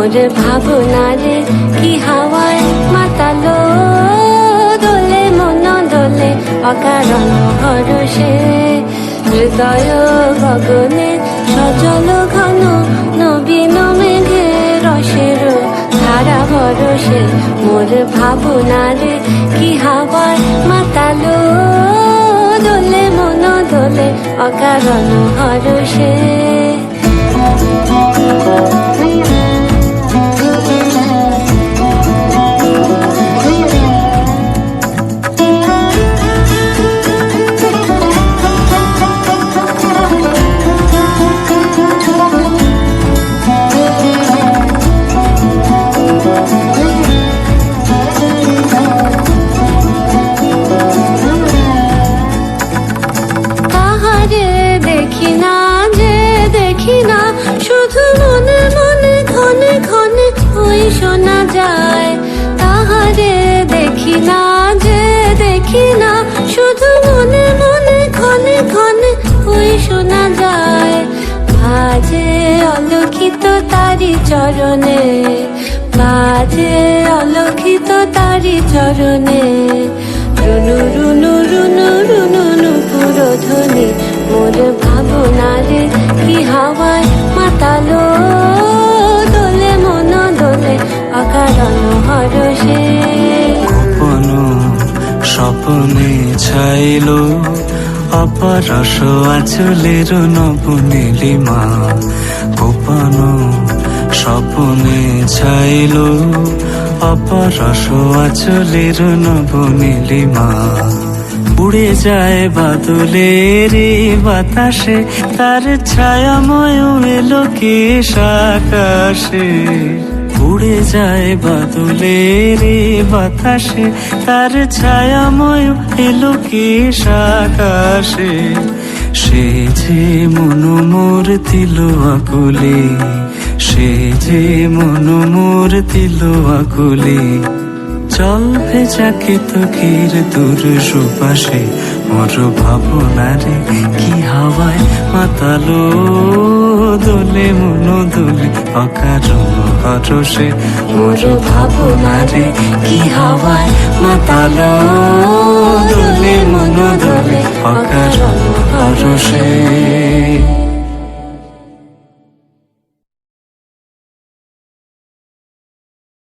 মোর ভাবনারে কি হাওয়ায় মাতালো, দোলে মন দোলে অকারণ হরষে, হৃদয় গগনে সজল ঘন নবীন মেঘে রসের ধারা ভরসে, মোর ভাবনারে কি হাওয়ায় মাতালো, দোলে মন দোলে অকারণ হরষে। শুধু মনে মনে ক্ষণে ক্ষণে ওই শোনা যায়, তাহারে দেখি না যে দেখি না, শুধু মনে মনে ক্ষণে ক্ষণে ওই শোনা যায়। বাজে অলক্ষিত তারি চরণে, বাজে অলক্ষিত তারি চরণে, রুনু রুনু রুনু রুনু নুপুর ধ্বনি, মোর ভাবনারে কি হাওয়ায় মাতালো, দোলে মন দোলে অকারণ হরষে। গোপন স্বপ্নে ছাইলো অপরস আঁচলের নব নীলিমা, গোপন স্বপ্নে ছাইলো অপরস আঁচলের নব নীলিমা, উড়ে যায় বাদলের বাতাসে, তার ছায়াময় এলোকেশ আকাশে, উড়ে যায় বাদলের বাতাসে, তার ছায়াময় এলোকেশ আকাশে, সে যে মন মোর দিল আকুলে, সে যে মন মোর দিল আকুলে, জল ভেজাকে তোকের দূর সুপাশে, মোর ভাবনারে কি হাওয়ায় মাতালো, দোলে মন দোলে অকারণ হরষে, মোর ভাবনারে কি হাওয়ায় মাতালো, দোলে মন দোলে অকারণ হরষে।